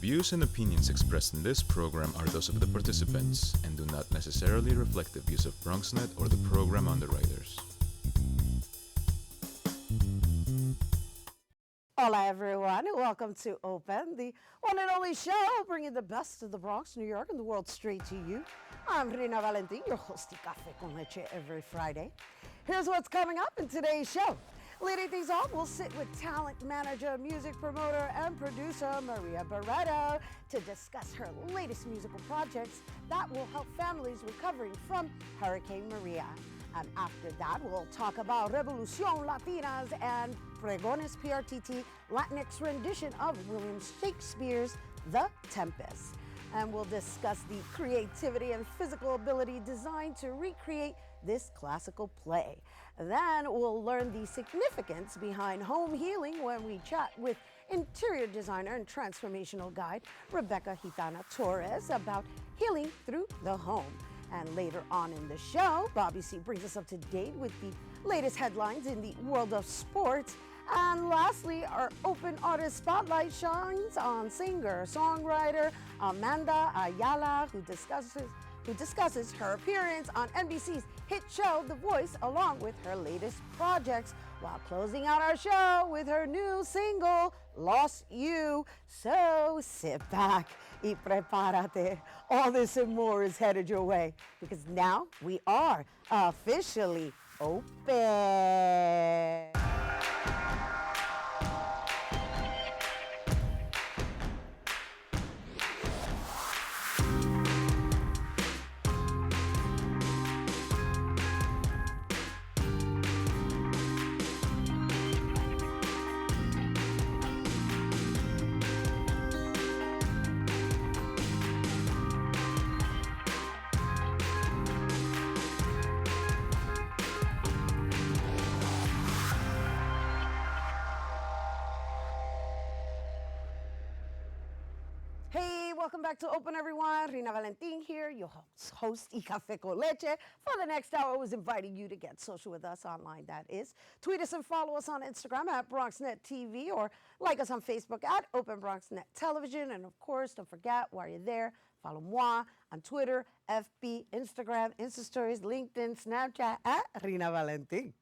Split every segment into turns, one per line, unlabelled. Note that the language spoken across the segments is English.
views and opinions expressed in this program are those of the participants and do not necessarily reflect the views of BronxNet or the program underwriters.
Hola everyone, welcome to Open, the one and only show bringing the best of the Bronx, New York, and the world straight to you. I'm Rhina Valentin, your host of Café con Leche every Friday. Here's what's coming up in today's show. Leading things off, we'll sit with talent manager, music promoter, and producer Maria Barreto to discuss her latest musical projects that will help families recovering from Hurricane Maria. And after that, we'll talk about Revolución Latinas and Pregones PRTT Latinx rendition of William Shakespeare's The Tempest. And we'll discuss the creativity and physical ability designed to recreate this classical play. Then we'll learn the significance behind home healing when we chat with interior designer and transformational guide Rebecca Gitana Torres about healing through the home. And later on in the show, Bobby C brings us up to date with the latest headlines in the world of sports. And lastly, our Open Artist Spotlight shines on singer-songwriter Amanda Ayala, who discusses her appearance on NBC's hit show The Voice, along with her latest projects, while closing out our show with her new single, Lost You. So sit back y prepárate. All this and more is headed your way, because now we are officially open. Welcome back to Open, everyone. Rhina Valentin here, your host y Café con Leche. For the next hour, I was inviting you to get social with us online, that is. Tweet us and follow us on Instagram at BronxNet TV, or like us on Facebook at Open BronxNet Television. And of course, don't forget, while you're there, follow moi on Twitter, FB, Instagram, Insta Stories, LinkedIn, Snapchat at Rhina Valentin.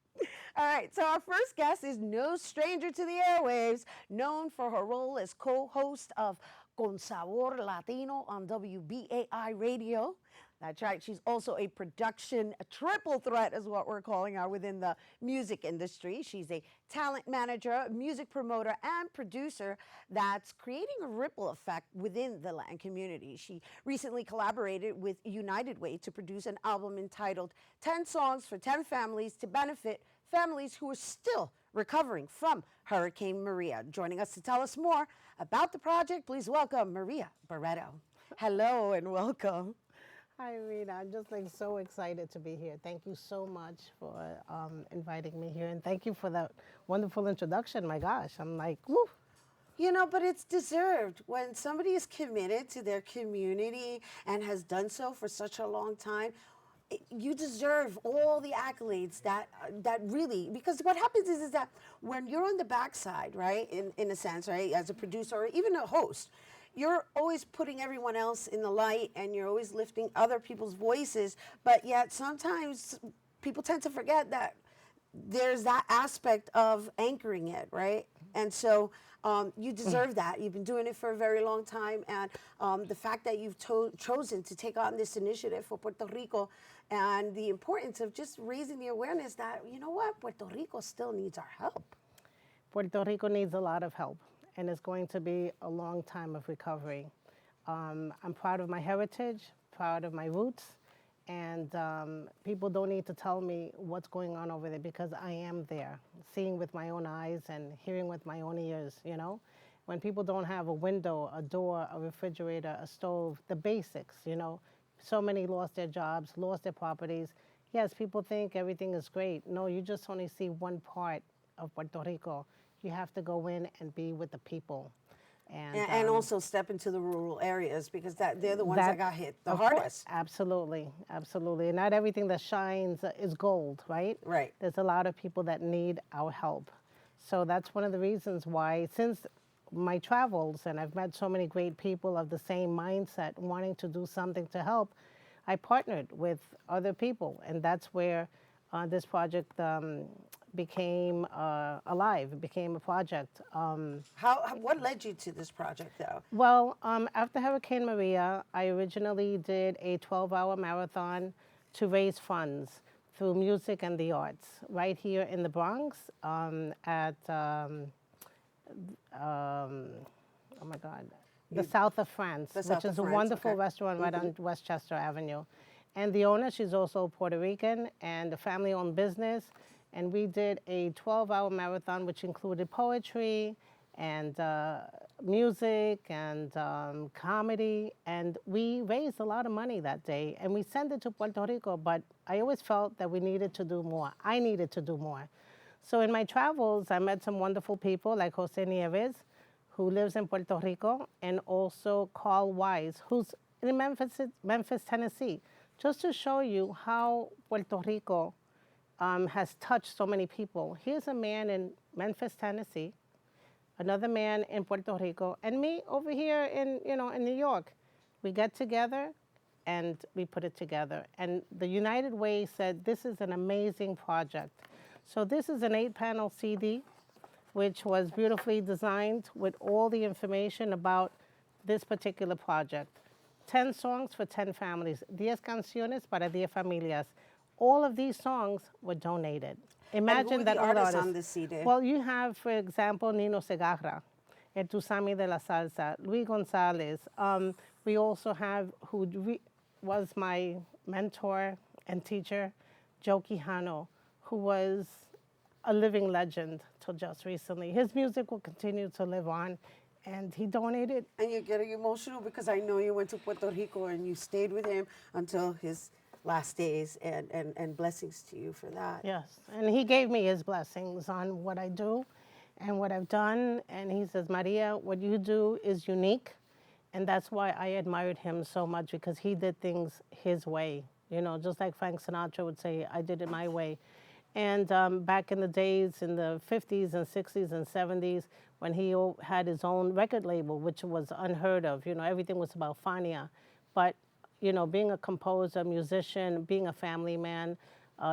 All right, so our first guest is no stranger to the airwaves, known for her role as co-host of Con Sabor Latino on WBAI Radio. That's right, she's also a triple threat is what we're calling her within the music industry. She's a talent manager, music promoter, and producer that's creating a ripple effect within the Latin community. She recently collaborated with United Way to produce an album entitled 10 Songs for 10 Families to benefit families who are still recovering from Hurricane Maria. Joining us to tell us more about the project, please welcome Maria Barreto. Hello and welcome.
Hi, Rita. I'm just so excited to be here. Thank you so much for inviting me here, and thank you for that wonderful introduction. My gosh, I'm like, woo.
You know, but it's deserved. When somebody is committed to their community and has done so for such a long time, you deserve all the accolades that really, because what happens is that when you're on the backside, right, in a sense, right, as a producer or even a host, you're always putting everyone else in the light and you're always lifting other people's voices, but yet sometimes people tend to forget that there's that aspect of anchoring it, right? And so you deserve that. You've been doing it for a very long time, and the fact that you've chosen to take on this initiative for Puerto Rico and the importance of just raising the awareness that, you know what, Puerto Rico still needs our help.
Puerto Rico needs a lot of help, and it's going to be a long time of recovery. I'm proud of my heritage, proud of my roots, and people don't need to tell me what's going on over there because I am there, seeing with my own eyes and hearing with my own ears, you know? When people don't have a window, a door, a refrigerator, a stove, the basics, you know? So many lost their jobs, lost their properties. Yes, people think everything is great. No, you just only see one part of Puerto Rico. You have to go in and be with the people.
And also step into the rural areas because they're the ones that got hit the hardest.
Absolutely, absolutely. And not everything that shines is gold, right?
Right.
There's a lot of people that need our help. So that's one of the reasons why, since my travels, and I've met so many great people of the same mindset, wanting to do something to help, I partnered with other people, and that's where this project became alive. It became a project.
What led you to this project, though?
Well, after Hurricane Maria, I originally did a 12-hour marathon to raise funds through music and the arts right here in the Bronx at, oh my God, the South of France, which is a wonderful restaurant right on Westchester Avenue. And the owner, she's also Puerto Rican and a family-owned business. And we did a 12-hour marathon, which included poetry and music and comedy. And we raised a lot of money that day. And we sent it to Puerto Rico, but I always felt that we needed to do more. I needed to do more. So in my travels, I met some wonderful people like Jose Nieves, who lives in Puerto Rico, and also Carl Wise, who's in Memphis, Tennessee, just to show you how Puerto Rico has touched so many people. Here's a man in Memphis, Tennessee, another man in Puerto Rico, and me over here in New York. We get together and we put it together. And the United Way said, this is an amazing project. So this is an 8-panel CD, which was beautifully designed with all the information about this particular project. 10 songs for 10 families, 10 canciones para 10 familias. All of these songs were donated. Imagine
and
that
who are the
all
artists
artists.
on this CD?
Well, you have, for example, Nino Segarra, El Tusami de la Salsa, Luis Gonzalez. We also have, who was my mentor and teacher, Joe Quijano, who was a living legend till just recently. His music will continue to live on, and he donated.
And you're getting emotional because I know you went to Puerto Rico and you stayed with him until his last days, and blessings to you for that.
Yes, and he gave me his blessings on what I do and what I've done, and he says, Maria, what you do is unique, and that's why I admired him so much, because he did things his way, just like Frank Sinatra would say, I did it my way. And back in the days, in the 50s and 60s and 70s, when he had his own record label, which was unheard of, everything was about Fania. But, being a composer, musician, being a family man,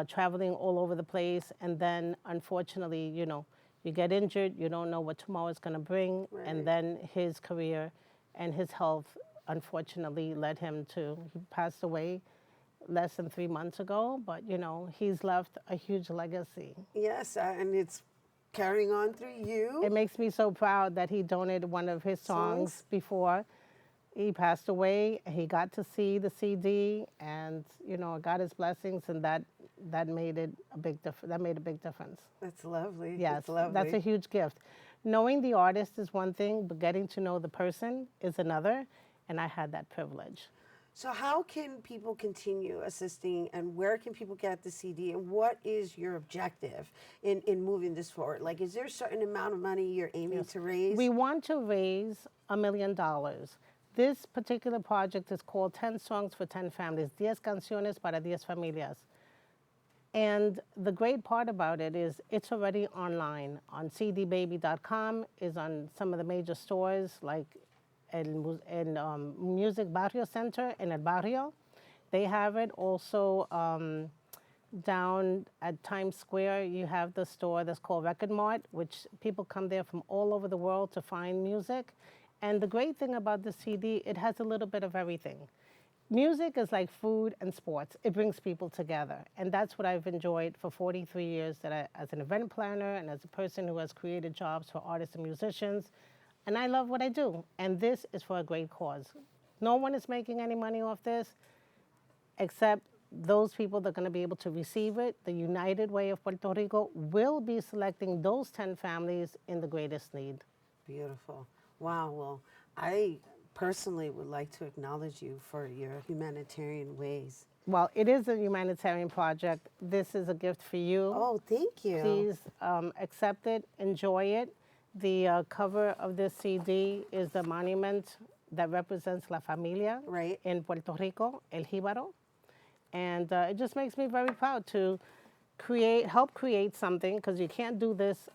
traveling all over the place, and then, unfortunately, you get injured, you don't know what tomorrow is going to bring,
Right.
And then his career and his health, unfortunately, led him to, he passed away less than 3 months ago, but he's left a huge legacy.
Yes, and it's carrying on through you.
It makes me so proud that he donated one of his songs before he passed away. He got to see the CD, and got his blessings, and that made it a big that made a big difference.
That's lovely.
Yes,
that's lovely.
That's a huge gift. Knowing the artist is one thing, but getting to know the person is another, and I had that privilege.
So how can people continue assisting, and where can people get the CD, and what is your objective in moving this forward? Like, is there a certain amount of money you're aiming to raise?
We want to raise $1 million. This particular project is called 10 Songs for 10 Families, 10 canciones para 10 familias. And the great part about it is it's already online on cdbaby.com, is on some of the major stores like in Music Barrio Center in El Barrio. They have it also down at Times Square. You have the store that's called Record Mart, which people come there from all over the world to find music. And the great thing about the CD, it has a little bit of everything. Music is like food and sports. It brings people together. And that's what I've enjoyed for 43 years as an event planner and as a person who has created jobs for artists and musicians. And I love what I do. And this is for a great cause. No one is making any money off this except those people that are going to be able to receive it. The United Way of Puerto Rico will be selecting those 10 families in the greatest need.
Beautiful. Wow. Well, I personally would like to acknowledge you for your humanitarian ways.
Well, it is a humanitarian project. This is a gift for you.
Oh, thank you.
Please accept it, enjoy it. The cover of this CD is the monument that represents La Familia in Puerto Rico, El Jíbaro. And it just makes me very proud to help create something, because you can't do this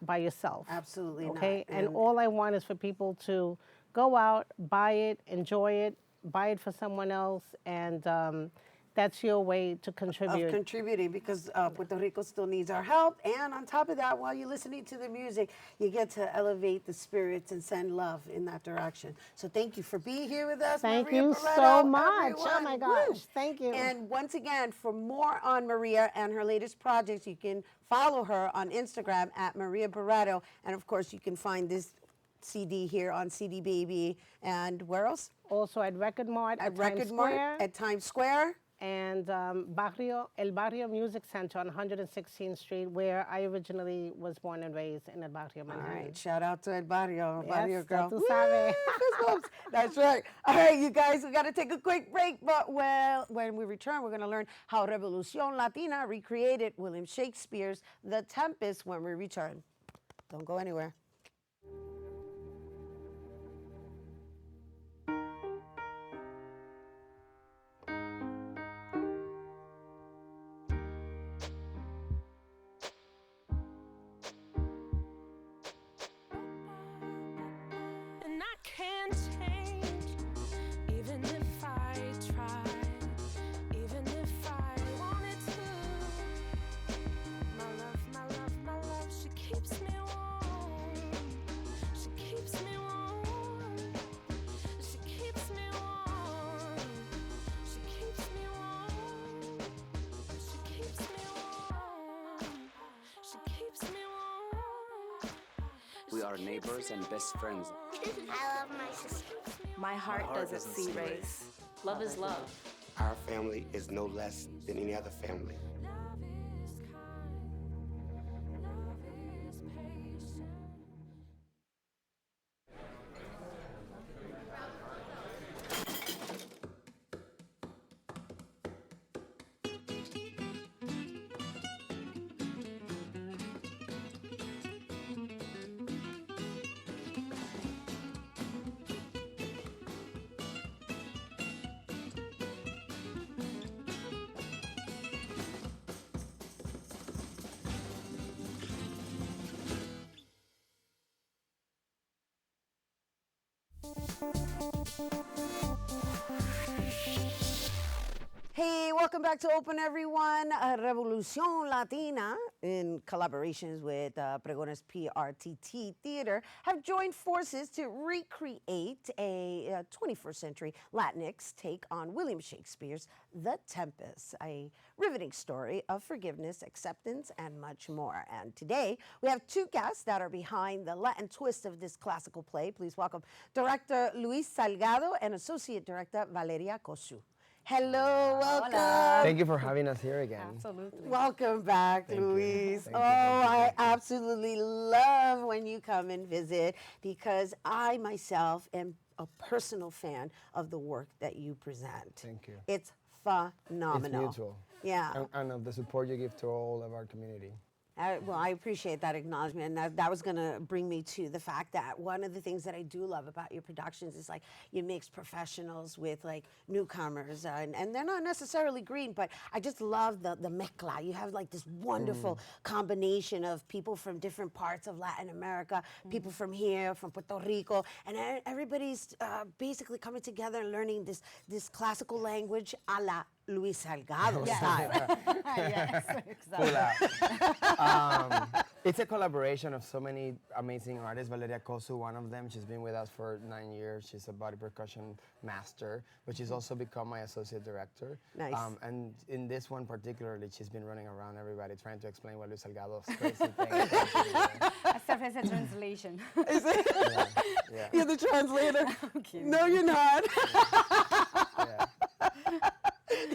by yourself.
Absolutely not.
Okay, and all I want is for people to go out, buy it, enjoy it, buy it for someone else, and that's your way to contribute.
Of contributing, because Puerto Rico still needs our help. And on top of that, while you're listening to the music, you get to elevate the spirits and send love in that direction. So thank you for being here with us.
Thank
Maria
you
Barreto,
so much.
everyone.
Oh my gosh,
Woo.
thank you.
And once again, for more on Maria and her latest projects, you can follow her on Instagram at Maria Barreto. And of course, you can find this CD here on CD Baby. And where else?
Also at Record Mart
At
Times
Record
Square.
Mart at Times Square.
And El Barrio Music Center on 116th Street, where I originally was born and raised in El Barrio,
All
Manhattan.
right, shout out to El Barrio,
Yes,
Barrio girl.
tú sabes.
Woo! That's right. All right, you guys, we got to take a quick break, but when we return, we're going to learn how Revolución Latina recreated William Shakespeare's The Tempest when we return. Don't go anywhere.
And I can't change, even if I tried, even if I wanted to. My love, my love, my love, she keeps me warm. She keeps me warm. She keeps me warm. She keeps me warm. She keeps me warm. She keeps me warm.
We are neighbors and best friends.
I love my sister.
My heart doesn't see race. Love is love.
Our family is no less than any other family.
Love is kind. Love is patient.
Hey, welcome back to Open, everyone. Revolución Latina, in collaborations with Pregones PRTT Theater, have joined forces to recreate a 21st century Latinx take on William Shakespeare's The Tempest, a riveting story of forgiveness, acceptance, and much more. And today, we have two guests that are behind the Latin twist of this classical play. Please welcome Director Luis Salgado and Associate Director Valeria Cosu. Hello, welcome.
Thank you for having us here again.
Absolutely.
Welcome back,
Thank you.
Luis.
Thank
Oh,
you, thank you,
I
thank you.
absolutely love when you come and visit, because I myself am a personal fan of the work that you present.
Thank you.
It's phenomenal.
It's mutual.
Yeah.
And of the support you give to all of our community.
Well, I appreciate that acknowledgement, and that was going to bring me to the fact that one of the things that I do love about your productions is like you mix professionals with like newcomers, and they're not necessarily green, but I just love the mezcla. You have like this wonderful combination of people from different parts of Latin America, people from here, from Puerto Rico, and everybody's basically coming together and learning this classical language a la Luis Salgado style.
Yes,
Pull
exactly.
out. It's a collaboration of so many amazing artists. Valeria Cosu, one of them. She's been with us for 9 years. She's a body percussion master, but she's also become my associate director.
Nice.
And in this one particularly, she's been running around everybody trying to explain what Luis Salgado's crazy thing is.
I serve as a translation.
Yeah.
You're the translator.
I'm kidding.
No, you're not.
Yeah.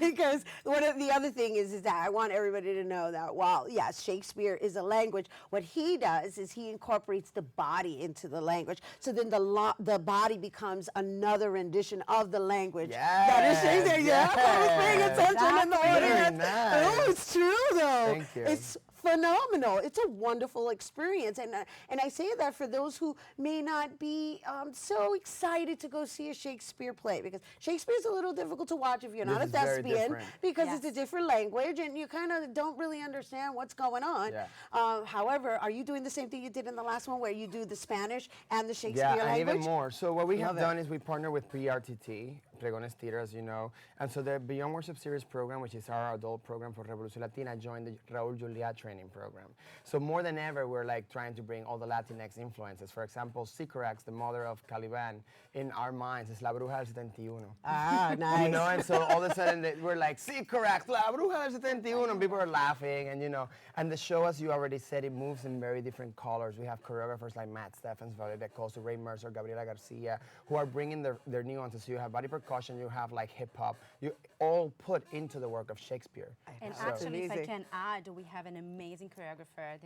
Because one of the other thing is that I want everybody to know that while, yes, Shakespeare is a language, what he does is he incorporates the body into the language. So then the body becomes another rendition of the language. That is Shakespeare. Yeah, I was paying attention. and the
Very
audience.
nice.
Oh, it's true though.
Thank you.
It's phenomenal. It's a wonderful experience, and I say that for those who may not be so excited to go see a Shakespeare play, because Shakespeare's a little difficult to watch if you're not a
This is very
thespian,
different.
because
Yes.
it's a different language and you kind of don't really understand what's going on.
Yeah.
However, are you doing the same thing you did in the last one, where you do the Spanish and the Shakespeare
Yeah, and
language?
even more. So what we
Love
have
it.
done is we partner with PRTT, Pregones Theater, as you know. And so the Beyond Worship Series program, which is our adult program for Revolución Latina, joined the Raúl Juliá training program. So more than ever, we're like trying to bring all the Latinx influences. For example, Sycorax, the mother of Caliban, in our minds is La Bruja del 71.
Ah, nice.
You know, and so all of a sudden we're like, Sycorax, La Bruja del 71, and people are laughing, and you know. And the show, as you already said, it moves in very different colors. We have choreographers like Matt Steffens, Valeria Costa, Ray Mercer, Gabriela Garcia, who are bringing their nuances. So you have body percussion, you have like hip hop, you all put into the work of Shakespeare.
And
So-
actually, if I
Amazing.
can add, we have an amazing choreographer.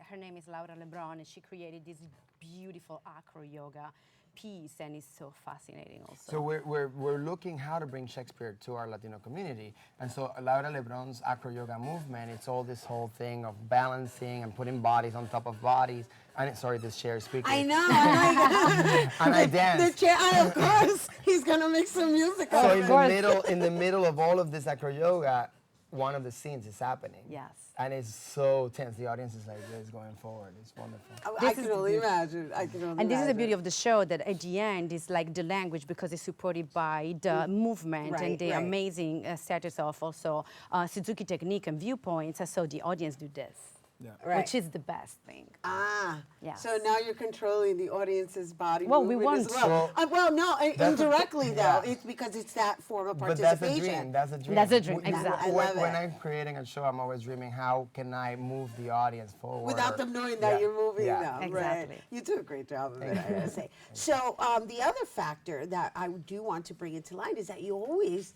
Her name is Laura Lebron, and she created this beautiful acro yoga piece, and it's so fascinating also.
So we're looking how to bring Shakespeare to our Latino community. And so Laura Lebron's acro yoga movement, it's all this whole thing of balancing and putting bodies on top of bodies. And sorry, this chair is speaking.
I know.
And I
The
dance.
chair, of course, he's gonna make some music.
So
out of it.
in the middle of all of this acro yoga, one of the scenes is happening.
Yes.
And it's so tense. The audience is like this going forward. It's wonderful.
I can only imagine. I can only
And this is the
imagine.
beauty of the show, that at the end is like the language, because it's supported by the movement
Right,
and the
right.
amazing status of also Suzuki technique and viewpoints. So the audience do this,
Right.
which is the best thing.
Ah,
Yes.
so now you're controlling the audience's body
Well, we
movement as
want
well.
to.
Well, no,
That's a-
indirectly though.
yeah.
It's because it's that form of
But that's a
participation.
dream. That's a dream.
That's a dream,
W-
exactly.
I love
When
it.
I'm creating a show, I'm always dreaming, how can I move the audience forward?
Without them knowing that
Yeah,
you're moving
yeah.
them.
Exactly.
Right. You do a great job of it, I gotta say. So the other factor that I do want to bring into light is that you always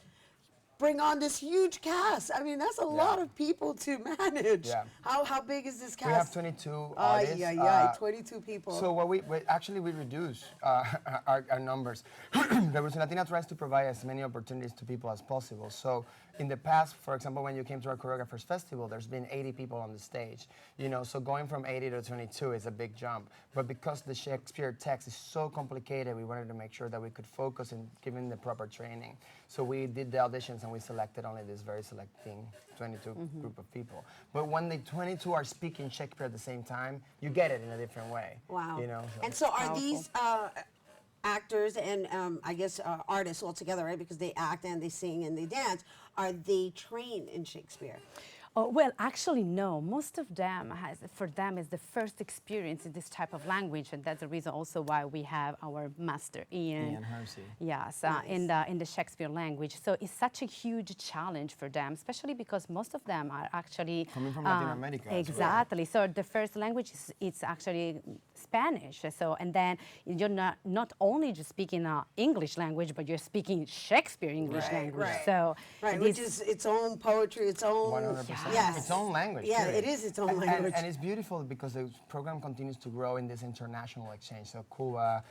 bring on this huge cast. I mean, that's a lot of people to manage.
Yeah.
How big is this cast?
We have 22
Ay,
artists.
ay, ay, 22 people.
So what we actually we reduce our numbers. Revolución Latina tries to provide as many opportunities to people as possible. So in the past, for example, when you came to our Choreographers Festival, there's been 80 people on the stage. You know, so going from 80 to 22 is a big jump. But because the Shakespeare text is so complicated, we wanted to make sure that we could focus in giving the proper training. So we did the auditions and we selected only this very selecting 22 group of people. But when the 22 are speaking Shakespeare at the same time, you get it in a different way.
Wow.
You know.
And so are these actors and I guess artists all together, right? Because they act and they sing and they dance. Are they trained in Shakespeare?
Oh, well, actually, no. Most of them, for them, is the first experience in this type of language, and that's the reason also why we have our master, Ian
Hersey.
Yes, in the Shakespeare language. So it's such a huge challenge for them, especially because most of them are actually
Coming from Latin America as well.
Exactly. So the first language is it's actually Spanish. So and then you're not only just speaking English language, but you're speaking Shakespeare English language.
right.
So
Right,
this-
which is its own poetry, its own
100%.
Yes.
Its own language.
Yeah,
period.
it is its own
And-
language.
And it's beautiful because the program continues to grow in this international exchange. So Cuba,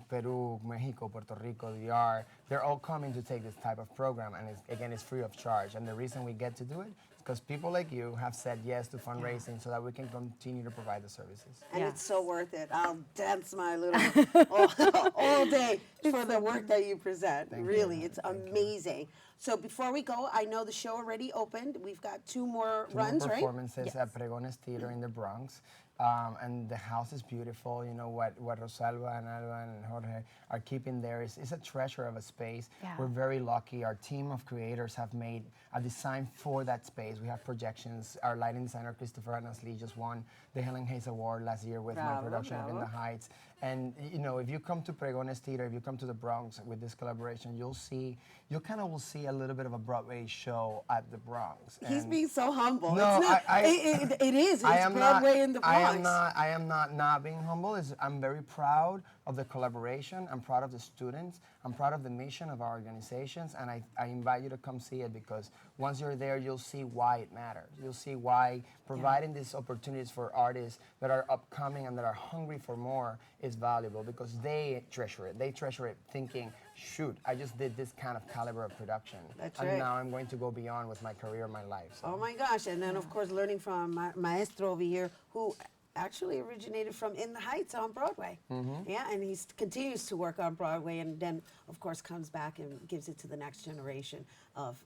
Peru, Mexico, Puerto Rico, DR, they're all coming to take this type of program, and it's free of charge. And the reason we get to do it is because people like you have said yes to fundraising so that we can continue to provide the services.
And
Yeah.
it's so worth it. I'll dance my little all day for the work that you present. Really, it's amazing. So before we go, I know the show already opened. We've got two more runs, right?
Performances at Pregones Theater in the Bronx. And the house is beautiful. You know, what Rosalba and Alba and Jorge are keeping there is a treasure of a space.
Yeah.
We're very lucky. Our team of creators have made a design for that space. We have projections. Our lighting designer, Christopher Anasli, just won the Helen Hayes Award last year with my
Bravo,
production of In the
bravo.
Heights. And, you know, if you come to Pregones Theater, if you come to the Bronx with this collaboration, you kind of will see a little bit of a Broadway show at the Bronx.
He's
And-
being so humble.
No,
it's not, it is. It's Broadway in the Bronx.
I am not being humble. I'm very proud of the collaboration. I'm proud of the students. I'm proud of the mission of our organizations, and I invite you to come see it, because once you're there, you'll see why it matters. You'll see why providing these opportunities for artists that are upcoming and that are hungry for more is valuable, because they treasure it. They treasure it thinking, shoot, I just did this kind of caliber of production.
That's
and
right.
now I'm going to go beyond with my career, my life. So.
Oh my gosh, and then of course learning from Maestro over here, who actually originated from In the Heights on Broadway. Yeah, and he continues to work on Broadway, and then of course comes back and gives it to the next generation of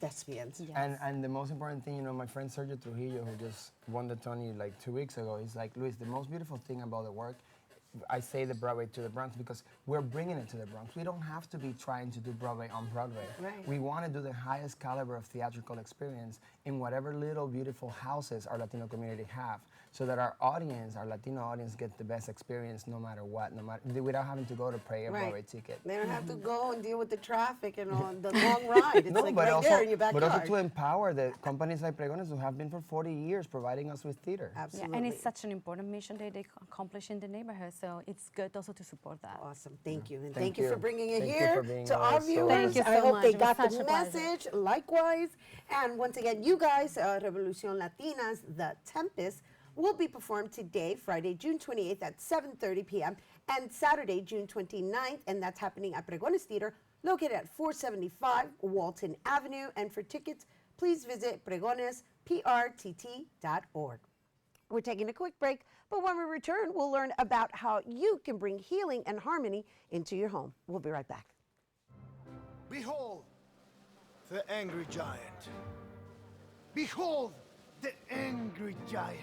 thespians.
Yes.
And the most important thing, you know, my friend Sergio Trujillo, who just won the Tony like 2 weeks ago, he's like, Luis, the most beautiful thing about the work, I say the Broadway to the Bronx, because we're bringing it to the Bronx. We don't have to be trying to do Broadway on Broadway.
Right.
We want to do the highest caliber of theatrical experience in whatever little beautiful houses our Latino community have, so that our audience, our Latino audience, get the best experience no matter what, without having to go to pay a Broadway ticket.
They don't have to go and deal with the traffic and all the long ride. It's like
but
right
also,
there in your backyard.
but also to empower the companies like Pregones, who have been for 40 years providing us with theater.
Absolutely.
Yeah, and it's such an important mission that they accomplish in the neighborhood, so it's good also to support that.
Awesome. Thank you. And
Thank
thank you for
you.
bringing it
Thank you
here
for being
to
with
our
us. So
viewers.
Thank you
I
so
hope
much.
they
It was
got the
such a pleasure.
message. Likewise. And once again, you guys, Revolucion Latinas, the Tempest, will be performed today, Friday, June 28th at 7:30 p.m. and Saturday, June 29th, and that's happening at Pregones Theater, located at 475 Walton Avenue. And for tickets, please visit pregonesprtt.org. We're taking a quick break, but when we return, we'll learn about how you can bring healing and harmony into your home. We'll be right back.
Behold, the angry giant. Behold, the angry giant.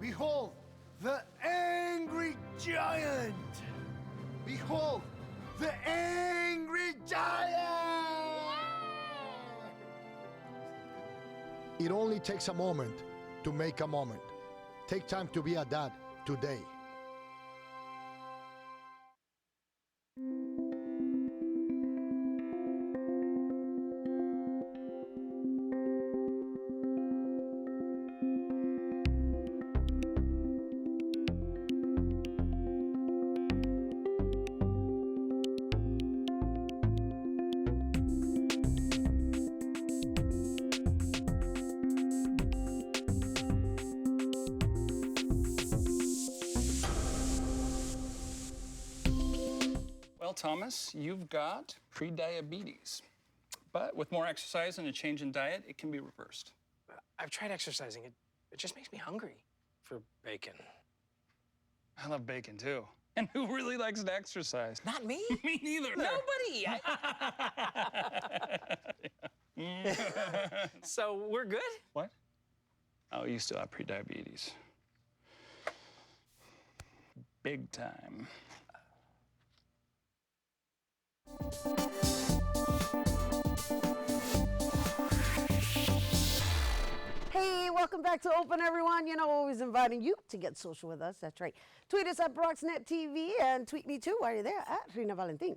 Behold, the angry giant. Behold, the angry giant. It only takes a moment to make a moment. Take time to be a dad today.
Well, Thomas, you've got pre-diabetes. But with more exercise and a change in diet, it can be reversed.
I've tried exercising. It just makes me hungry for bacon.
I love bacon, too. And who really likes to exercise?
Not me.
Me neither.
Nobody. So we're good?
What? Oh, you still have pre-diabetes. Big time.
Hey, welcome back to Open, everyone. You know, always inviting you to get social with us. That's right. Tweet us at BronxNet TV and tweet me too while you're there at Rhina Valentin.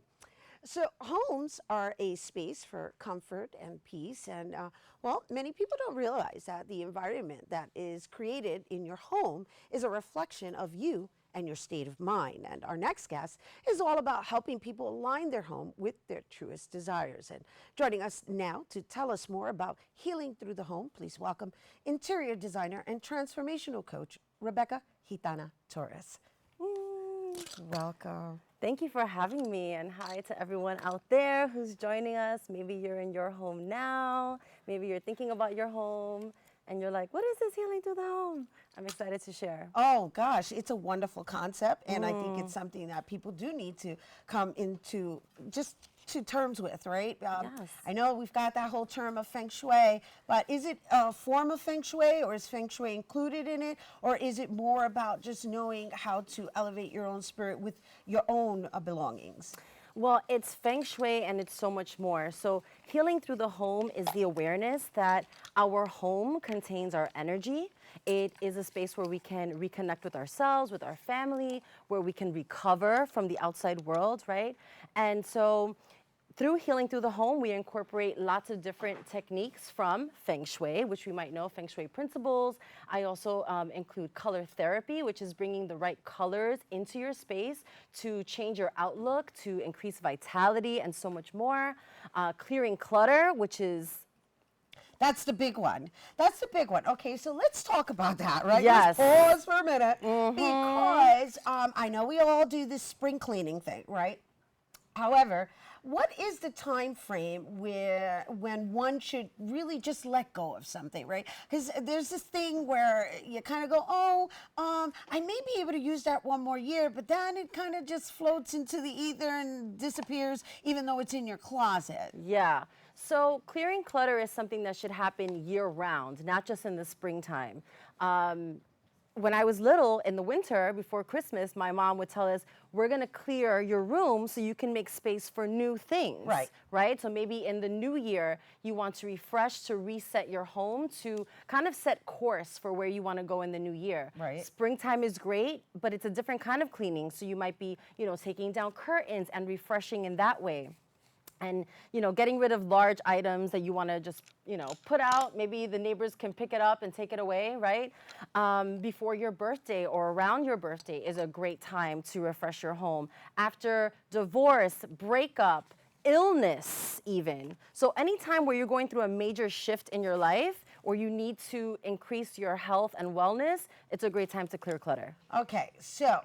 So homes are a space for comfort and peace. And, well, many people don't realize that the environment that is created in your home is a reflection of you and your state of mind. And our next guest is all about helping people align their home with their truest desires. And joining us now to tell us more about healing through the home, please welcome interior designer and transformational coach, Rebecca Gitana Torres. Welcome.
Thank you for having me, and hi to everyone out there who's joining us. Maybe you're in your home now, maybe you're thinking about your home, and you're like, what is this healing through the home? I'm excited to share.
Oh gosh, it's a wonderful concept, and I think it's something that people do need to come into just to terms with, right?
Yes.
I know we've got that whole term of feng shui, but is it a form of feng shui, or is feng shui included in it, or is it more about just knowing how to elevate your own spirit with your own belongings?
Well, it's feng shui and it's so much more. So healing through the home is the awareness that our home contains our energy. It is a space where we can reconnect with ourselves, with our family, where we can recover from the outside world, right? And so through Healing Through the Home, we incorporate lots of different techniques from Feng Shui, which we might know, Feng Shui principles. I also include color therapy, which is bringing the right colors into your space to change your outlook, to increase vitality, and so much more. Clearing clutter, which is...
That's the big one. That's the big one. Okay, so let's talk about that, right?
Yes.
Let's pause for a minute because I know we all do this spring cleaning thing, right? However, what is the time frame when one should really just let go of something, right? Because there's this thing where you kind of go, oh, I may be able to use that one more year, but then it kind of just floats into the ether and disappears, even though it's in your closet.
Yeah. So clearing clutter is something that should happen year-round, not just in the springtime. When I was little, in the winter, before Christmas, my mom would tell us, we're going to clear your room so you can make space for new things.
Right.
Right? So maybe in the new year, you want to refresh, to reset your home, to kind of set course for where you want to go in the new year.
Right.
Springtime is great, but it's a different kind of cleaning. So you might be, taking down curtains and refreshing in that way. And, getting rid of large items that you want to just, put out. Maybe the neighbors can pick it up and take it away, right? Before your birthday or around your birthday is a great time to refresh your home. After divorce, breakup, illness even. So anytime where you're going through a major shift in your life or you need to increase your health and wellness, it's a great time to clear clutter.
Okay, so...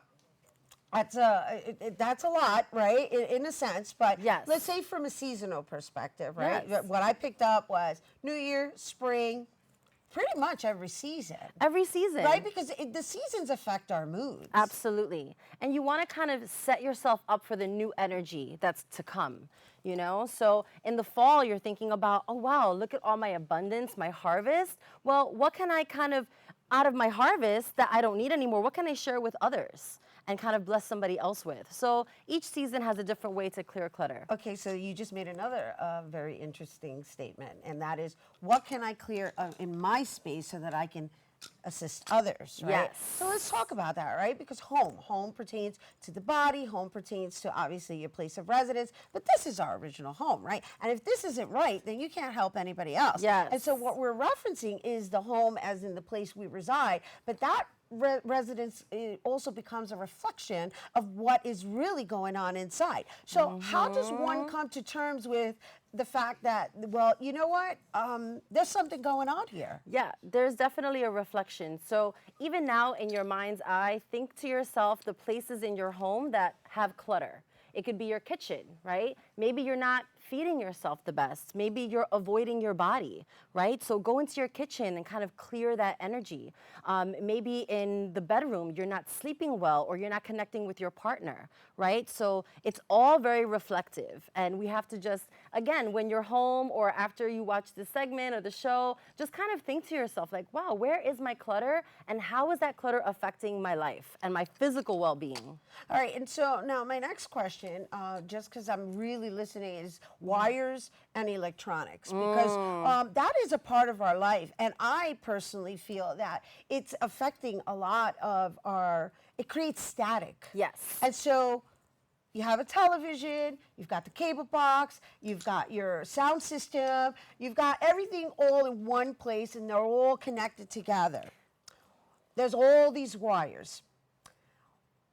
That's a lot, right, in a sense, but
yes.
Let's say from a seasonal perspective, right?
Yes.
What I picked up was New Year, spring, pretty much every season.
Every season.
Right, because the seasons affect our moods.
Absolutely. And you want to kind of set yourself up for the new energy that's to come, So in the fall, you're thinking about, oh, wow, look at all my abundance, my harvest. Well, what can I kind of, out of my harvest that I don't need anymore, what can I share with others? And kind of bless somebody else with. So each season has a different way to clear clutter.
Okay, so you just made another very interesting statement, and that is, what can I clear in my space so that I can assist others, right?
Yes.
So let's talk about that, right? Because home pertains to the body, home pertains to obviously your place of residence, but this is our original home, right? And if this isn't right, then you can't help anybody else.
Yes.
And so what we're referencing is the home as in the place we reside, but that residence also becomes a reflection of what is really going on inside. So how does one come to terms with the fact that, well, you know what, there's something going on here?
Yeah, there's definitely a reflection. So even now in your mind's eye, think to yourself the places in your home that have clutter. It could be your kitchen, right? Maybe you're not feeding yourself the best. Maybe you're avoiding your body, right? So go into your kitchen and kind of clear that energy. Maybe in the bedroom, you're not sleeping well or you're not connecting with your partner, right? So it's all very reflective. And we have to just, again, when you're home or after you watch the segment or the show, just kind of think to yourself like, wow, where is my clutter? And how is that clutter affecting my life and my physical well-being?
All right, and so now my next question, just because I'm really listening, is wires and electronics, because that is a part of our life, and I personally feel that it's affecting a lot of it creates static.
Yes.
And so you have a television, you've got the cable box, you've got your sound system, you've got everything all in one place, and they're all connected together. There's all these wires.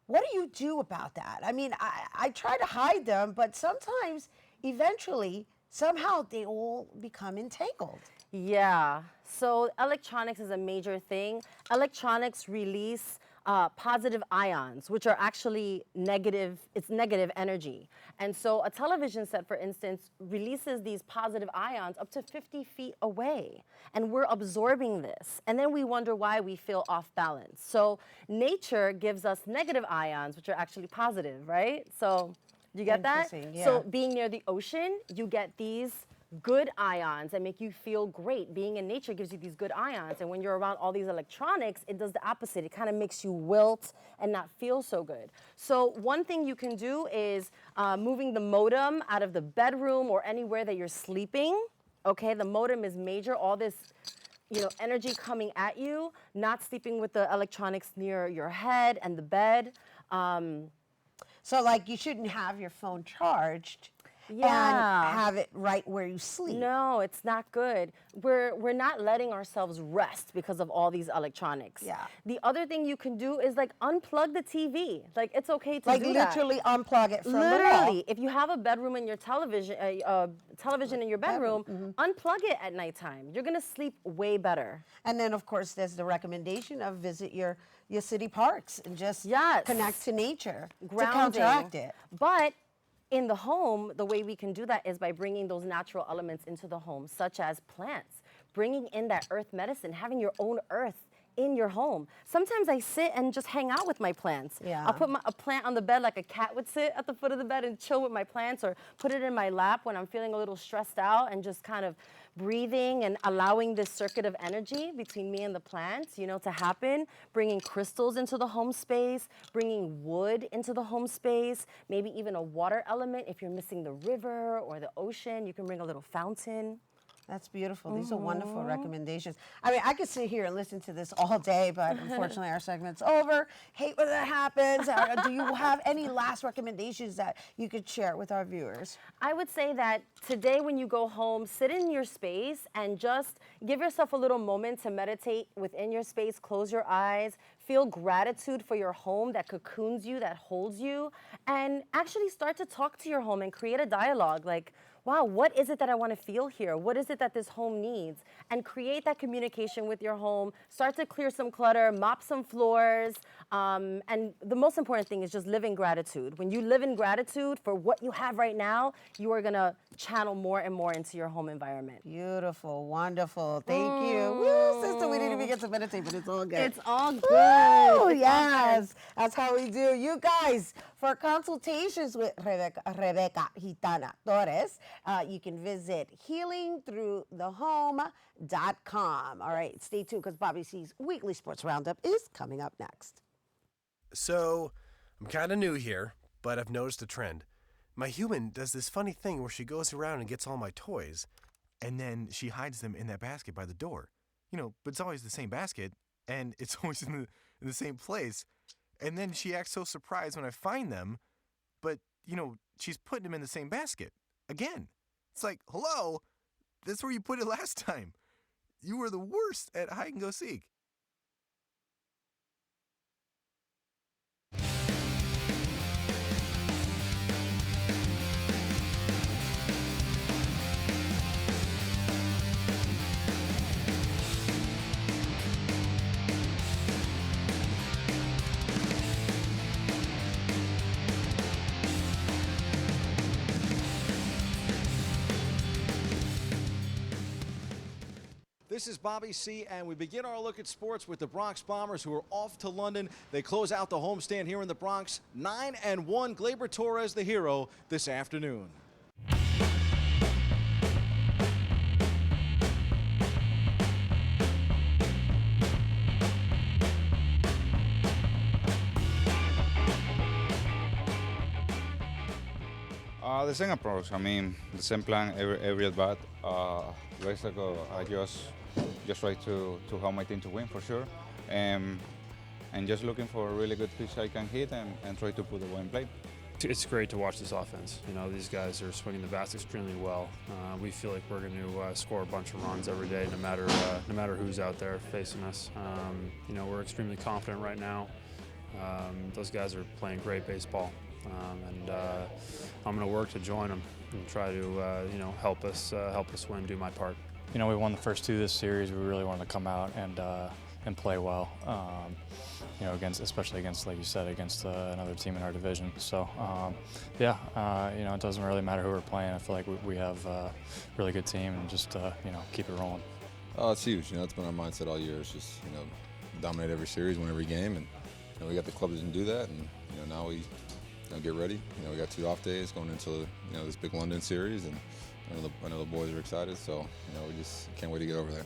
What do you do about that? I mean, I try to hide them, but sometimes, eventually, somehow they all become entangled.
Yeah, so electronics is a major thing. Electronics release positive ions, which are actually negative, it's negative energy. And so a television set, for instance, releases these positive ions up to 50 feet away. And we're absorbing this. And then we wonder why we feel off balance. So nature gives us negative ions, which are actually positive, right? So you get that?
Yeah.
So being near the ocean, you get these good ions that make you feel great. Being in nature gives you these good ions. And when you're around all these electronics, it does the opposite. It kind of makes you wilt and not feel so good. So one thing you can do is moving the modem out of the bedroom or anywhere that you're sleeping. Okay, the modem is major. All this energy coming at you, not sleeping with the electronics near your head and the bed.
So like you shouldn't have your phone charged
Yeah.
and have it right where you sleep.
No, it's not good. We're not letting ourselves rest because of all these electronics.
Yeah.
The other thing you can do is like unplug the TV. Like it's okay to
Like
do that.
literally unplug it from the wall.
Literally, if you have a bedroom in your television, television in your bedroom, unplug it at nighttime. You're gonna sleep way better.
And then, of course, there's the recommendation of visit your city parks and just connect to nature
Grounding.
to counteract it.
But in the home, the way we can do that is by bringing those natural elements into the home, such as plants, bringing in that earth medicine, having your own earth in your home. Sometimes I sit and just hang out with my plants.
Yeah.
I'll put a plant on the bed like a cat would sit at the foot of the bed and chill with my plants, or put it in my lap when I'm feeling a little stressed out and just kind of breathing and allowing this circuit of energy between me and the plants, you know, to happen. Bringing crystals into the home space, bringing wood into the home space, maybe even a water element. If you're missing the river or the ocean, you can bring a little fountain.
That's beautiful. These are wonderful recommendations. I mean, I could sit here and listen to this all day, but unfortunately our segment's over. Hate when that happens. Do you have any last recommendations that you could share with our viewers?
I would say that today when you go home, sit in your space and just give yourself a little moment to meditate within your space. Close your eyes. Feel gratitude for your home that cocoons you, that holds you, and actually start to talk to your home and create a dialogue like, wow, what is it that I want to feel here? What is it that this home needs? And create that communication with your home. Start to clear some clutter, mop some floors. And the most important thing is just live in gratitude. When you live in gratitude for what you have right now, you are going to channel more and more into your home environment.
Beautiful, wonderful. Thank you. Woo, sister, we didn't even get to meditate, but it's all good.
It's all good.
Woo,
It's
yes, that's how we do. You guys, for consultations with Rebecca Gitana Torres, you can visit healingthroughthehome.com. All right, stay tuned because Bobby C's weekly sports roundup is coming up next.
So, I'm kind of new here, but I've noticed a trend. My human does this funny thing where she goes around and gets all my toys, and then she hides them in that basket by the door. You know, but it's always the same basket, and it's always in the same place. And then she acts so surprised when I find them, but, you know, she's putting them in the same basket. Again. It's like, hello, that's where you put it last time. You were the worst at hide and go seek.
This is Bobby C, and we begin our look at sports with the Bronx Bombers, who are off to London. They close out the homestand here in the Bronx, 9-1. Gleyber Torres, the hero, this afternoon.
The same approach. I mean, the same plan every at bat. Basically, I just try to help my team to win for sure, and just looking for a really good pitch I can hit and try to put the ball in play.
It's great to watch this offense. You know, these guys are swinging the bats extremely well. We feel like we're going to score a bunch of runs every day, no matter who's out there facing us. You know, we're extremely confident right now. Those guys are playing great baseball. And I'm going to work to join them and try to, you know, help us win, do my part.
You know, we won the first two of this series. We really wanted to come out and play well. You know, especially against, like you said, against another team in our division. So, yeah, you know, it doesn't really matter who we're playing. I feel like we have a really good team, and just you know, keep it rolling.
Oh, it's huge. You know, it's been our mindset all year. It's just, you know, dominate every series, win every game, and you know, we got the club that can do that. And you know, now we get ready. You know, we got 2 off days going into this big London series, and I know the boys are excited. So you know, we just can't wait to get over there.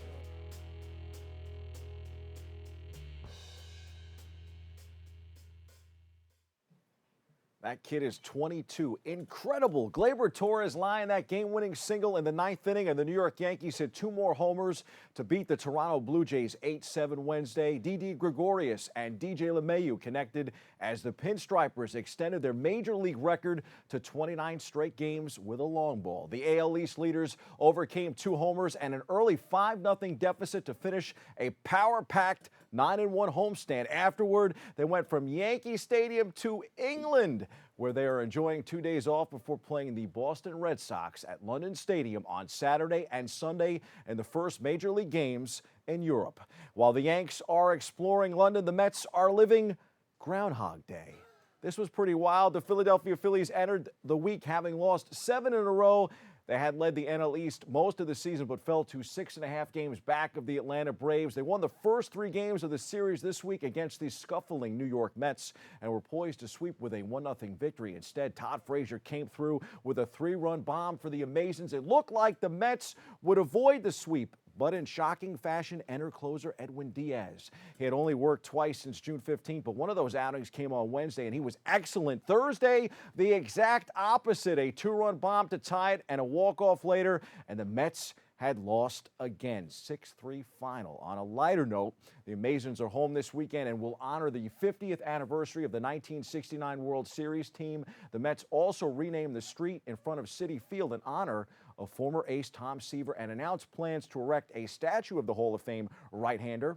That kid is 22. Incredible. Gleyber Torres lying that game-winning single in the 9th inning, and the New York Yankees hit 2 more homers to beat the Toronto Blue Jays 8-7 Wednesday. Didi Gregorius and DJ LeMahieu connected as the Pinstripers extended their major league record to 29 straight games with a long ball. The AL East leaders overcame 2 homers and an early 5-0 deficit to finish a power-packed 9-1 homestand. Afterward, they went from Yankee Stadium to England, where they are enjoying 2 days off before playing the Boston Red Sox at London Stadium on Saturday and Sunday in the first major league games in Europe. While the Yanks are exploring London, the Mets are living Groundhog Day. This was pretty wild. The Philadelphia Phillies entered the week having lost 7 in a row. They had led the NL East most of the season, but fell to 6.5 games back of the Atlanta Braves. They won the first 3 games of the series this week against the scuffling New York Mets and were poised to sweep with a 1-0 victory. Instead, Todd Frazier came through with a 3-run bomb for the Amazons. It looked like the Mets would avoid the sweep, but in shocking fashion, enter closer Edwin Diaz. He had only worked twice since June 15th, but one of those outings came on Wednesday, and he was excellent. Thursday, the exact opposite, a 2-run bomb to tie it and a walk-off later, and the Mets had lost again. 6-3 final. On a lighter note, the Amazons are home this weekend and will honor the 50th anniversary of the 1969 World Series team. The Mets also renamed the street in front of Citi Field in honor of former ace Tom Seaver and announced plans to erect a statue of the Hall of Fame right-hander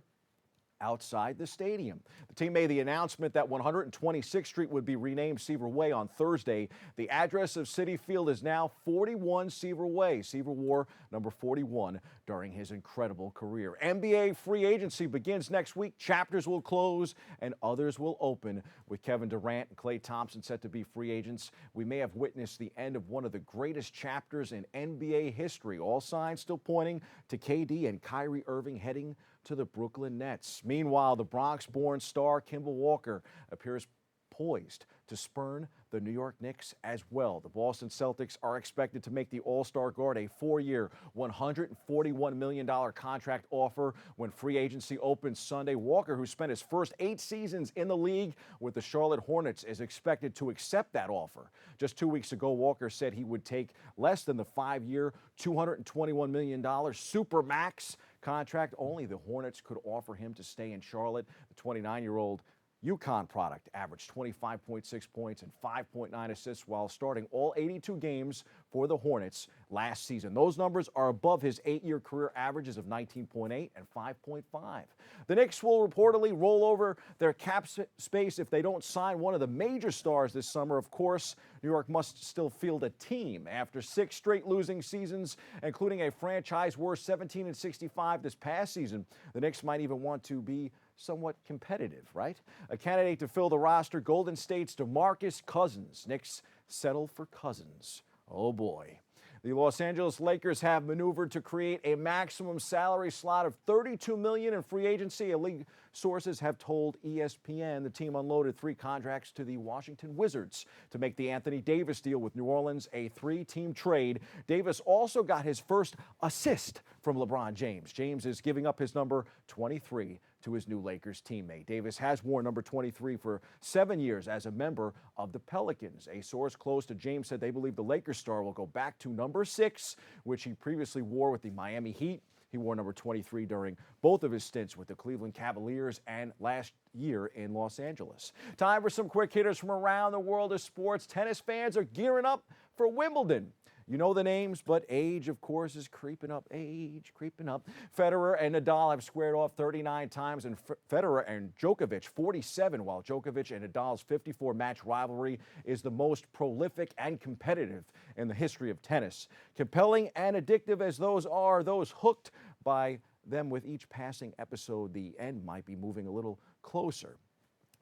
outside the stadium. The team made the announcement that 126th Street would be renamed Seaver Way on Thursday. The address of Citi Field is now 41 Seaver Way. Seaver wore number 41 during his incredible career. NBA free agency begins next week. Chapters will close and others will open. With Kevin Durant and Klay Thompson set to be free agents, we may have witnessed the end of one of the greatest chapters in NBA history. All signs still pointing to KD and Kyrie Irving heading to the Brooklyn Nets. Meanwhile, the Bronx-born star Kemba Walker appears poised to spurn the New York Knicks as well. The Boston Celtics are expected to make the All-Star guard a 4-year, $141 million contract offer when free agency opens Sunday. Walker, who spent his first 8 seasons in the league with the Charlotte Hornets, is expected to accept that offer. Just 2 weeks ago, Walker said he would take less than the 5-year, $221 million Supermax contract only the Hornets could offer him to stay in Charlotte. The 29-year-old UConn product averaged 25.6 points and 5.9 assists while starting all 82 games for the Hornets last season. Those numbers are above his 8-year career averages of 19.8 and 5.5. The Knicks will reportedly roll over their cap space if they don't sign one of the major stars this summer. Of course, New York must still field a team. After 6 straight losing seasons, including a franchise-worst 17-65 this past season, the Knicks might even want to be somewhat competitive, right? A candidate to fill the roster, Golden State's DeMarcus Cousins. Knicks settle for Cousins. Oh boy. The Los Angeles Lakers have maneuvered to create a maximum salary slot of $32 million in free agency. League sources have told ESPN the team unloaded 3 contracts to the Washington Wizards to make the Anthony Davis deal with New Orleans a 3-team trade. Davis also got his first assist from LeBron James. James is giving up his number 23 to his new Lakers teammate. Davis has worn number 23 for 7 years as a member of the Pelicans. A source close to James said they believe the Lakers star will go back to number 6, which he previously wore with the Miami Heat. He wore number 23 during both of his stints with the Cleveland Cavaliers and last year in Los Angeles. Time for some quick hitters from around the world of sports. Tennis fans are gearing up for Wimbledon. You know the names, but age, of course, is creeping up. Age creeping up. Federer and Nadal have squared off 39 times, and Federer and Djokovic 47, while Djokovic and Nadal's 54-match rivalry is the most prolific and competitive in the history of tennis. Compelling and addictive as those are, those hooked by them with each passing episode, the end might be moving a little closer.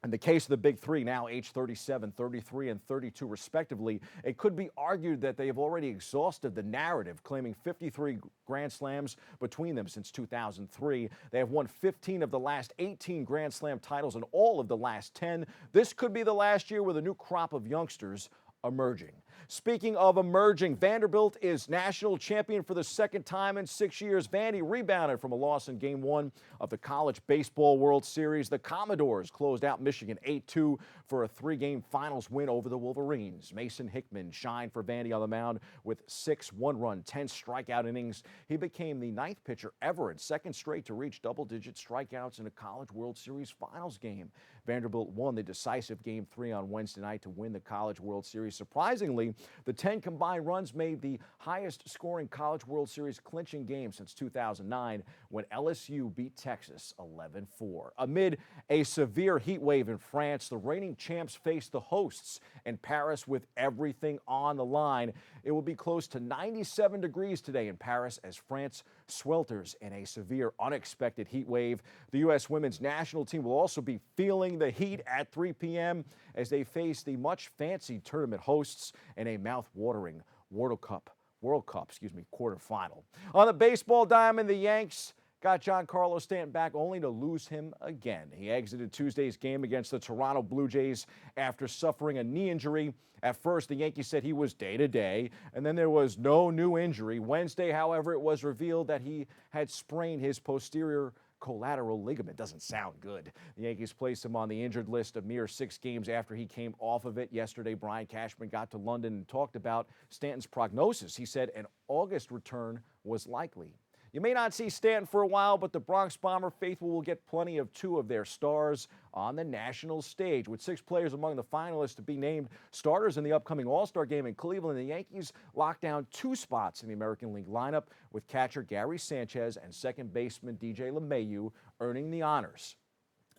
In the case of the big three, now age 37, 33, and 32 respectively, it could be argued that they have already exhausted the narrative, claiming 53 Grand Slams between them since 2003. They have won 15 of the last 18 Grand Slam titles and all of the last 10. This could be the last year with a new crop of youngsters emerging. Speaking of emerging, Vanderbilt is national champion for the second time in 6 years. Vandy rebounded from a loss in Game 1 of the College Baseball World Series. The Commodores closed out Michigan 8-2 for a 3-game finals win over the Wolverines. Mason Hickman shined for Vandy on the mound with 6 one-run, 10 strikeout innings. He became the 9th pitcher ever and second straight to reach double-digit strikeouts in a College World Series finals game. Vanderbilt won the decisive Game 3 on Wednesday night to win the College World Series. Surprisingly, the 10 combined runs made the highest-scoring College World Series clinching game since 2009 when LSU beat Texas 11-4. Amid a severe heat wave in France, the reigning champs face the hosts in Paris with everything on the line. It will be close to 97 degrees today in Paris as France swelters in a severe, unexpected heat wave. The U.S. women's national team will also be feeling the heat at 3 p.m. as they face the much-fancied tournament hosts in a mouth-watering World Cup quarterfinal. On the baseball diamond, the Yanks got Giancarlo Stanton back only to lose him again. He exited Tuesday's game against the Toronto Blue Jays after suffering a knee injury. At first, the Yankees said he was day-to-day, and then there was no new injury. Wednesday, however, it was revealed that he had sprained his posterior collateral ligament. Doesn't sound good. The Yankees placed him on the injured list a mere 6 games after he came off of it. Yesterday, Brian Cashman got to London and talked about Stanton's prognosis. He said an August return was likely. You may not see Stanton for a while, but the Bronx Bomber faithful will get plenty of 2 of their stars on the national stage. With 6 players among the finalists to be named starters in the upcoming All-Star game in Cleveland, the Yankees locked down 2 spots in the American League lineup, with catcher Gary Sanchez and second baseman DJ LeMahieu earning the honors.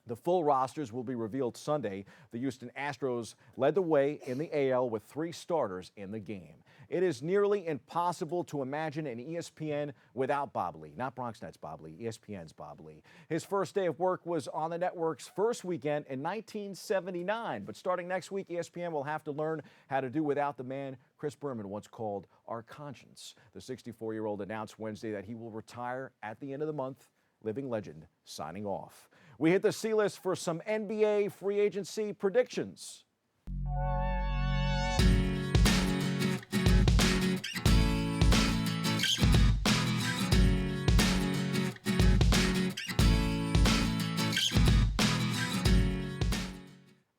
The full rosters will be revealed Sunday. The Houston Astros led the way in the AL with 3 starters in the game. It is nearly impossible to imagine an ESPN without Bob Lee. Not BronxNet's Bob Lee, ESPN's Bob Lee. His first day of work was on the network's first weekend in 1979. But starting next week, ESPN will have to learn how to do without the man Chris Berman once called our conscience. The 64-year-old announced Wednesday that he will retire at the end of the month. Living legend signing off. We hit the C-list for some NBA free agency predictions.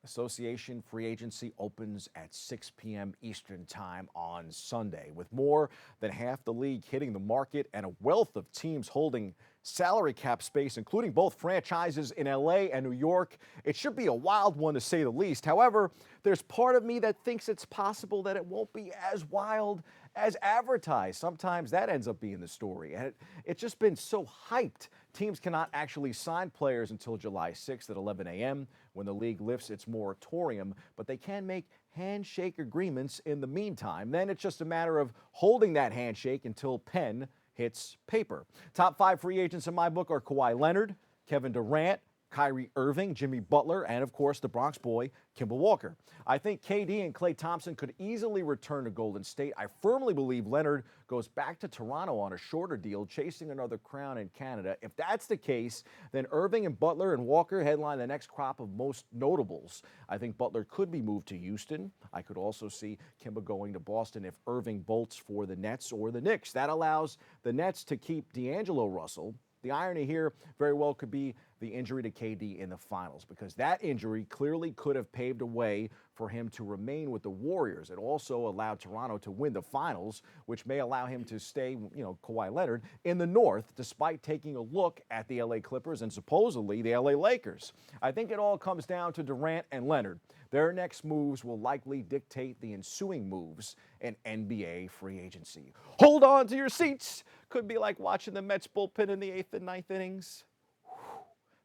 Association free agency opens at 6 p.m. Eastern Time on Sunday. With more than half the league hitting the market and a wealth of teams holding salary cap space, including both franchises in LA and New York, it should be a wild one to say the least. However, there's part of me that thinks it's possible that it won't be as wild as advertised. Sometimes that ends up being the story. And it's just been so hyped. Teams cannot actually sign players until July 6th at 11 a.m. when the league lifts its moratorium, but they can make handshake agreements in the meantime. Then it's just a matter of holding that handshake until pen hits paper. Top 5 free agents in my book are Kawhi Leonard, Kevin Durant, Kyrie Irving, Jimmy Butler, and of course the Bronx boy, Kemba Walker. I think KD and Klay Thompson could easily return to Golden State. I firmly believe Leonard goes back to Toronto on a shorter deal, chasing another crown in Canada. If that's the case, then Irving and Butler and Walker headline the next crop of most notables. I think Butler could be moved to Houston. I could also see Kemba going to Boston if Irving bolts for the Nets or the Knicks. That allows the Nets to keep D'Angelo Russell. The irony here very well could be the injury to KD in the finals, because that injury clearly could have paved a way for him to remain with the Warriors. It also allowed Toronto to win the finals, which may allow him to stay, Kawhi Leonard, in the North, despite taking a look at the LA Clippers and supposedly the LA Lakers. I think it all comes down to Durant and Leonard. Their next moves will likely dictate the ensuing moves in NBA free agency. Hold on to your seats. Could be like watching the Mets bullpen in the 8th and 9th innings.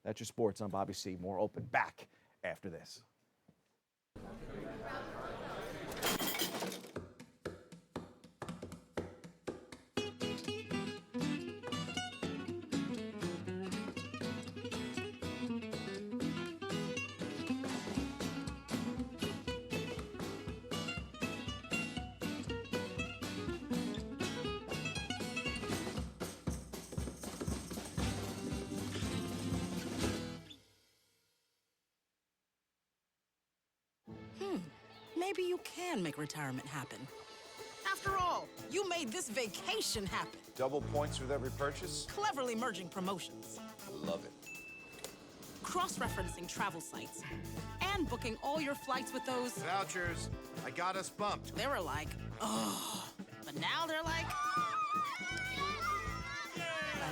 That's your sports. I'm Bobby C. More Open back after this.
maybe you can make retirement happen. After all, you made this vacation happen.
Double points with every purchase?
Cleverly merging promotions,
Love it.
cross-referencing travel sites, and booking all your flights with those
Vouchers. I got us bumped.
They were like, oh, but now they're like,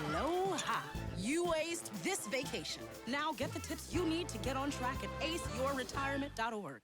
aloha. You aced this vacation. Now get the tips you need to get on track at aceyourretirement.org.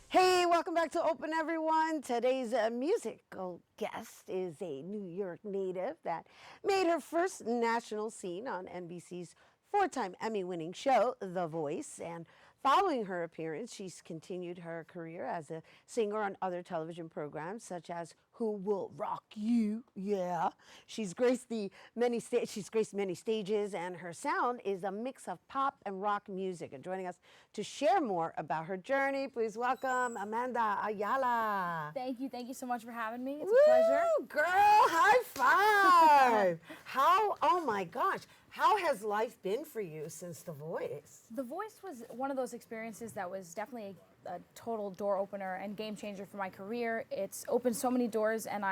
Hey, welcome back to Open, everyone. Today's musical guest is a New York native that made her first national scene on NBC's four-time Emmy-winning show, The Voice. And following her appearance, she's continued her career as a singer on other television programs, such as Who Will Rock You? Yeah. She's graced many stages, and her sound is a mix of pop and rock music. And joining us to share more about her journey, please welcome Amanda Ayala.
Thank you so much for having me. It's
Woo,
a pleasure.
Girl, high five. Oh my gosh, how has life been for you since The Voice?
The Voice was one of those experiences that was definitely a total door opener and game changer for my career. It's opened so many doors and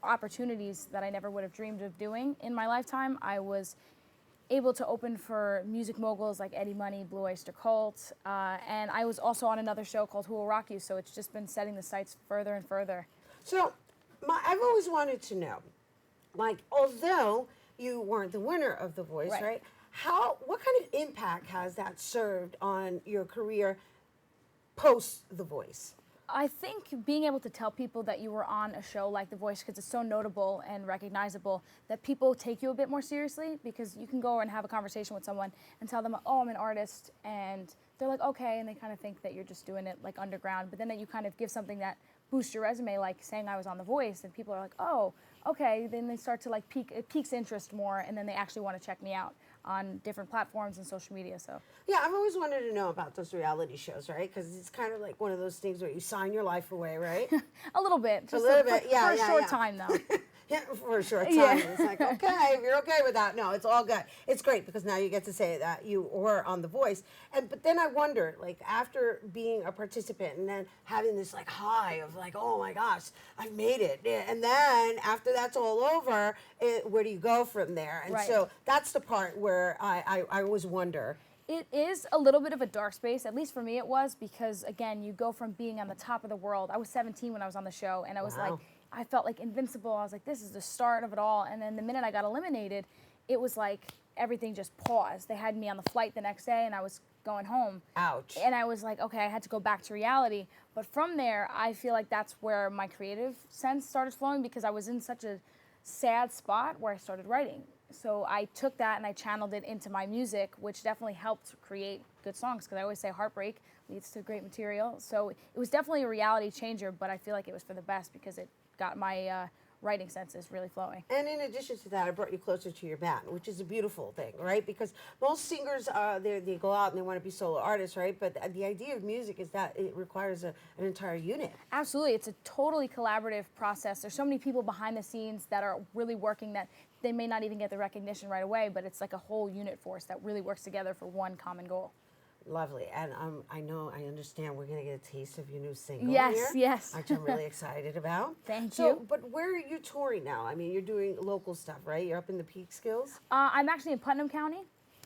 opportunities that I never would have dreamed of doing in my lifetime. I was able to open for music moguls like Eddie Money, Blue Oyster Cult, and I was also on another show called Who Will Rock You, so it's just been setting the sights further and further.
So, I've always wanted to know, like, although you weren't the winner of The Voice, right? What kind of impact has that served on your career post The Voice?
I think being able to tell people that you were on a show like The Voice, because it's so notable and recognizable, that people take you a bit more seriously, because you can go and have a conversation with someone and tell them, oh, I'm an artist, and they're like, okay, and they kind of think that you're just doing it like underground, but then that you kind of give something that boosts your resume, like saying I was on The Voice, and people are like, oh, okay, then they start to like it piques interest more, and then they actually want to check me out on different platforms and social media. So
yeah, I've always wanted to know about those reality shows, right? Because it's kind of like one of those things where you sign your life away, right?
A little bit, just
a little bit,
for a short time though.
Yeah, for a short time.
Yeah.
It's like, okay, if you're okay with that, no, it's all good. It's great because now you get to say that you were on The Voice. But then I wonder, like, after being a participant and then having this like high of like, oh my gosh, I made it. And then after that's all over, where do you go from there? And so that's the part where I always wonder.
It is a little bit of a dark space, at least for me it was, because again, you go from being on the top of the world. I was 17 when I was on the show, and I was like, I felt like invincible. I was like, this is the start of it all. And then the minute I got eliminated, it was like everything just paused. They had me on the flight the next day, and I was going home.
Ouch.
And I was like, okay, I had to go back to reality. But from there, I feel like that's where my creative sense started flowing, because I was in such a sad spot where I started writing. So I took that and I channeled it into my music, which definitely helped create good songs, because I always say heartbreak leads to great material. So it was definitely a reality changer, but I feel like it was for the best because it got my writing senses really flowing.
And in addition to that, it brought you closer to your band, which is a beautiful thing, right? Because most singers, they go out and they want to be solo artists, right? But the idea of music is that it requires an entire unit.
Absolutely. It's a totally collaborative process. There's so many people behind the scenes that are really working that they may not even get the recognition right away, but it's like a whole unit force that really works together for one common goal.
Lovely. And I understand we're going to get a taste of your new single
here. Yes.
Which I'm really excited about.
Thank you.
But where are you touring now? I mean, you're doing local stuff, right? You're up in the Peekskills?
I'm actually in Putnam County.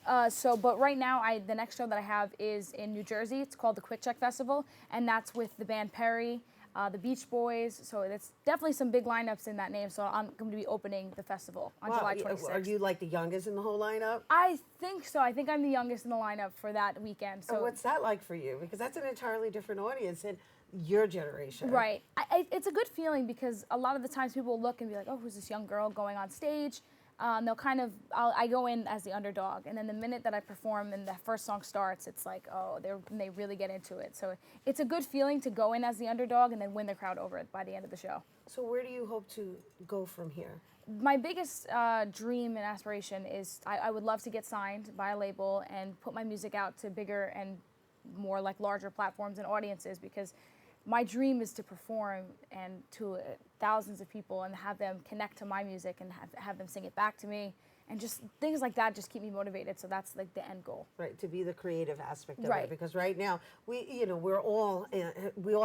But right now, the next show that I have is in New Jersey. It's called the Quick Check Festival, and that's with the band Perry. the Beach Boys. So it's definitely some big lineups in that name. So I'm going to be opening the festival on July 26th.
Are you like the youngest in the whole lineup?
I think so. I think I'm the youngest in the lineup for that weekend. So
and what's that like for you? Because that's an entirely different audience than your generation.
Right. It's a good feeling because a lot of the times people look and be like, oh, who's this young girl going on stage? They'll kind of, I go in as the underdog, and then the minute that I perform and the first song starts, it's like, oh, they really get into it. So it's a good feeling to go in as the underdog and then win the crowd over by the end of the show.
So where do you hope to go from here?
My biggest dream and aspiration is I would love to get signed by a label and put my music out to bigger and more like larger platforms and audiences, because my dream is to perform and to thousands of people and have them connect to my music and have them sing it back to me, and just things like that just keep me motivated. So that's like the end goal.
Right, to be the creative aspect of
Right.
it, because right now we all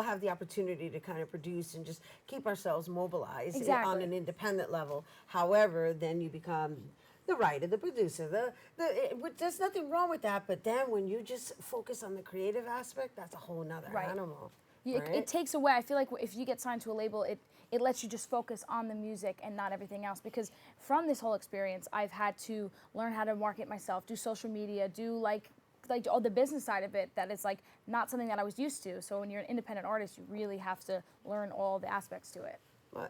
have the opportunity to kind of produce and just keep ourselves mobilized on an independent level. However, then you become the writer, the producer, there's nothing wrong with that. But then when you just focus on the creative aspect, that's a whole nother animal.
It takes away. I feel like if you get signed to a label, it lets you just focus on the music and not everything else. Because from this whole experience, I've had to learn how to market myself, do social media, do like all the business side of it. That is like not something that I was used to. So when you're an independent artist, you really have to learn all the aspects to it.
Well,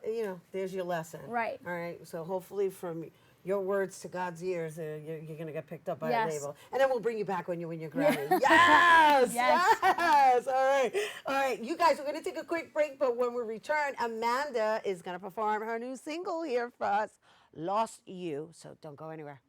there's your lesson.
Right.
All right. So hopefully from your words to God's ears, you're going to get picked up by a label. And then we'll bring you back when you win your Grammy. Yes! Yes! All right. You guys, we're going to take a quick break, but when we return, Amanda is going to perform her new single here for us, Lost You. So don't go anywhere.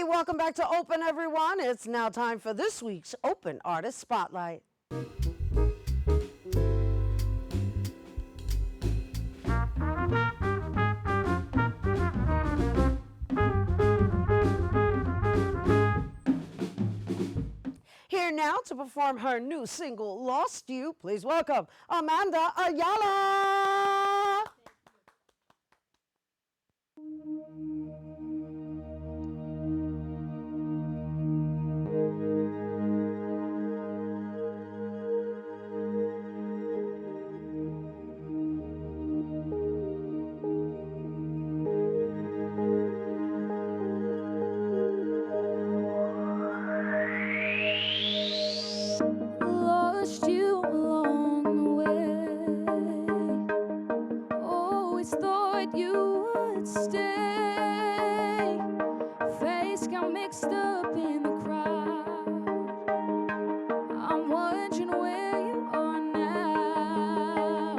Welcome back to Open, everyone. It's now time for this week's Open Artist Spotlight. Here now to perform her new single, Lost You, please welcome Amanda Ayala.
Lost you along the way. Always thought you would stay. Face got mixed up in the crowd. I'm wondering where you are now.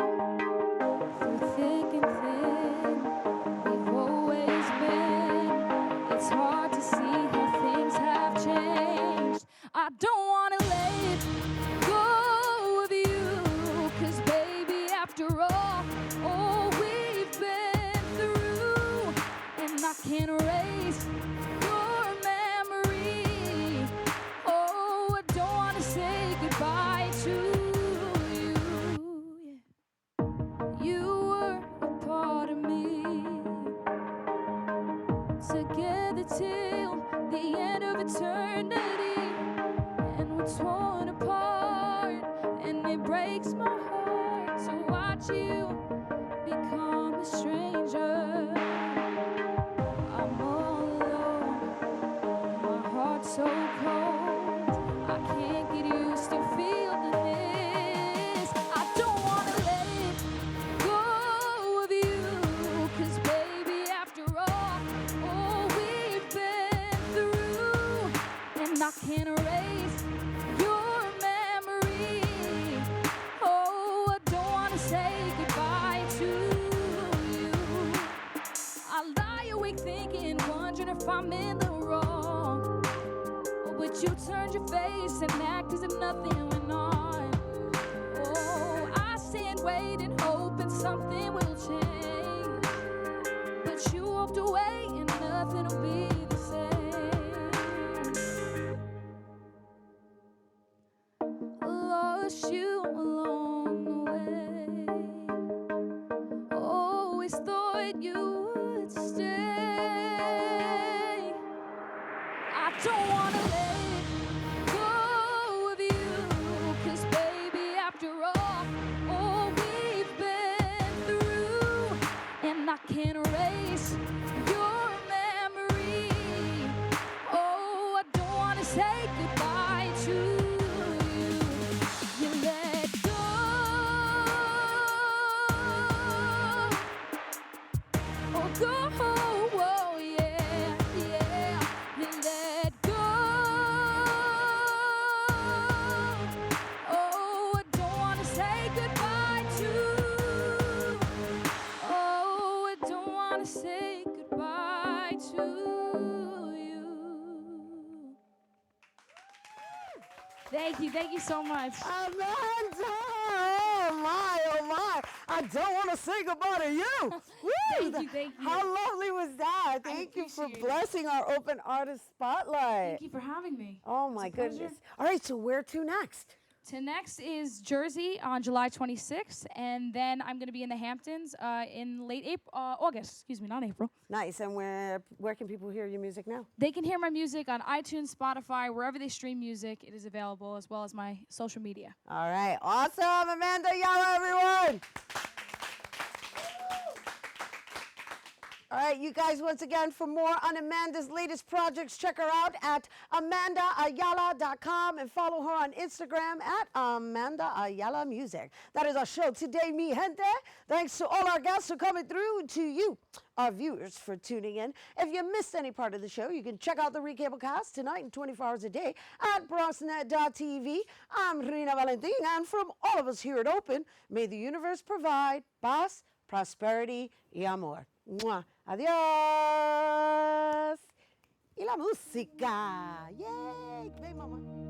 Through thick and thin, we've always been. It's hard to see how things have changed. I don't wanna let go of you. till the end of eternity, and we're torn apart, and it breaks my heart to watch you become a stranger. I'm all alone, my heart's so cold, I can't get used to feeling this. I don't wanna let go of you, 'cause baby, after all we've been through, and I can't erase your memory. Oh, I don't wanna say goodbye to you. I lie awake thinking, wondering if I'm in the wrong, but you turned your face and act as if nothing went on. Oh, I stand waiting, hoping something will change, but you walked away and nothing will be the same. Lost you along the way, always thought you would stay. I don't wanna let go of you, 'cause baby, after all we've been through, and I can't erase your memory. Oh, I don't wanna say goodbye to you. You let go. Oh, go, oh, yeah, yeah. You let go. Oh, I don't wanna say goodbye to. Oh, I don't wanna say goodbye to you. Thank you so much.
Amanda! Oh my. I don't want to say goodbye to you. Woo!
Thank you.
How lovely was that? Thank you for blessing our Open Artist Spotlight.
Thank you for having me.
Oh my goodness. All right, so where to next?
To next is Jersey on July 26th, and then I'm going to be in the Hamptons in late August. Excuse me, not April.
Nice. And where can people hear your music now?
They can hear my music on iTunes, Spotify, wherever they stream music. It is available, as well as my social media.
All right. Awesome. Amanda Ayala, everyone. All right, you guys, once again, for more on Amanda's latest projects, check her out at amandaayala.com and follow her on Instagram at Amanda Ayala Music. That is our show today, mi gente. Thanks to all our guests for coming through, to you, our viewers, for tuning in. If you missed any part of the show, you can check out the recable cast tonight and 24 hours a day at BronxNet.tv. I'm Rhina Valentin, and from all of us here at Open, may the universe provide paz, prosperity, y amor. Mua. Adiós. Y la música. Yay. Ven, mamá.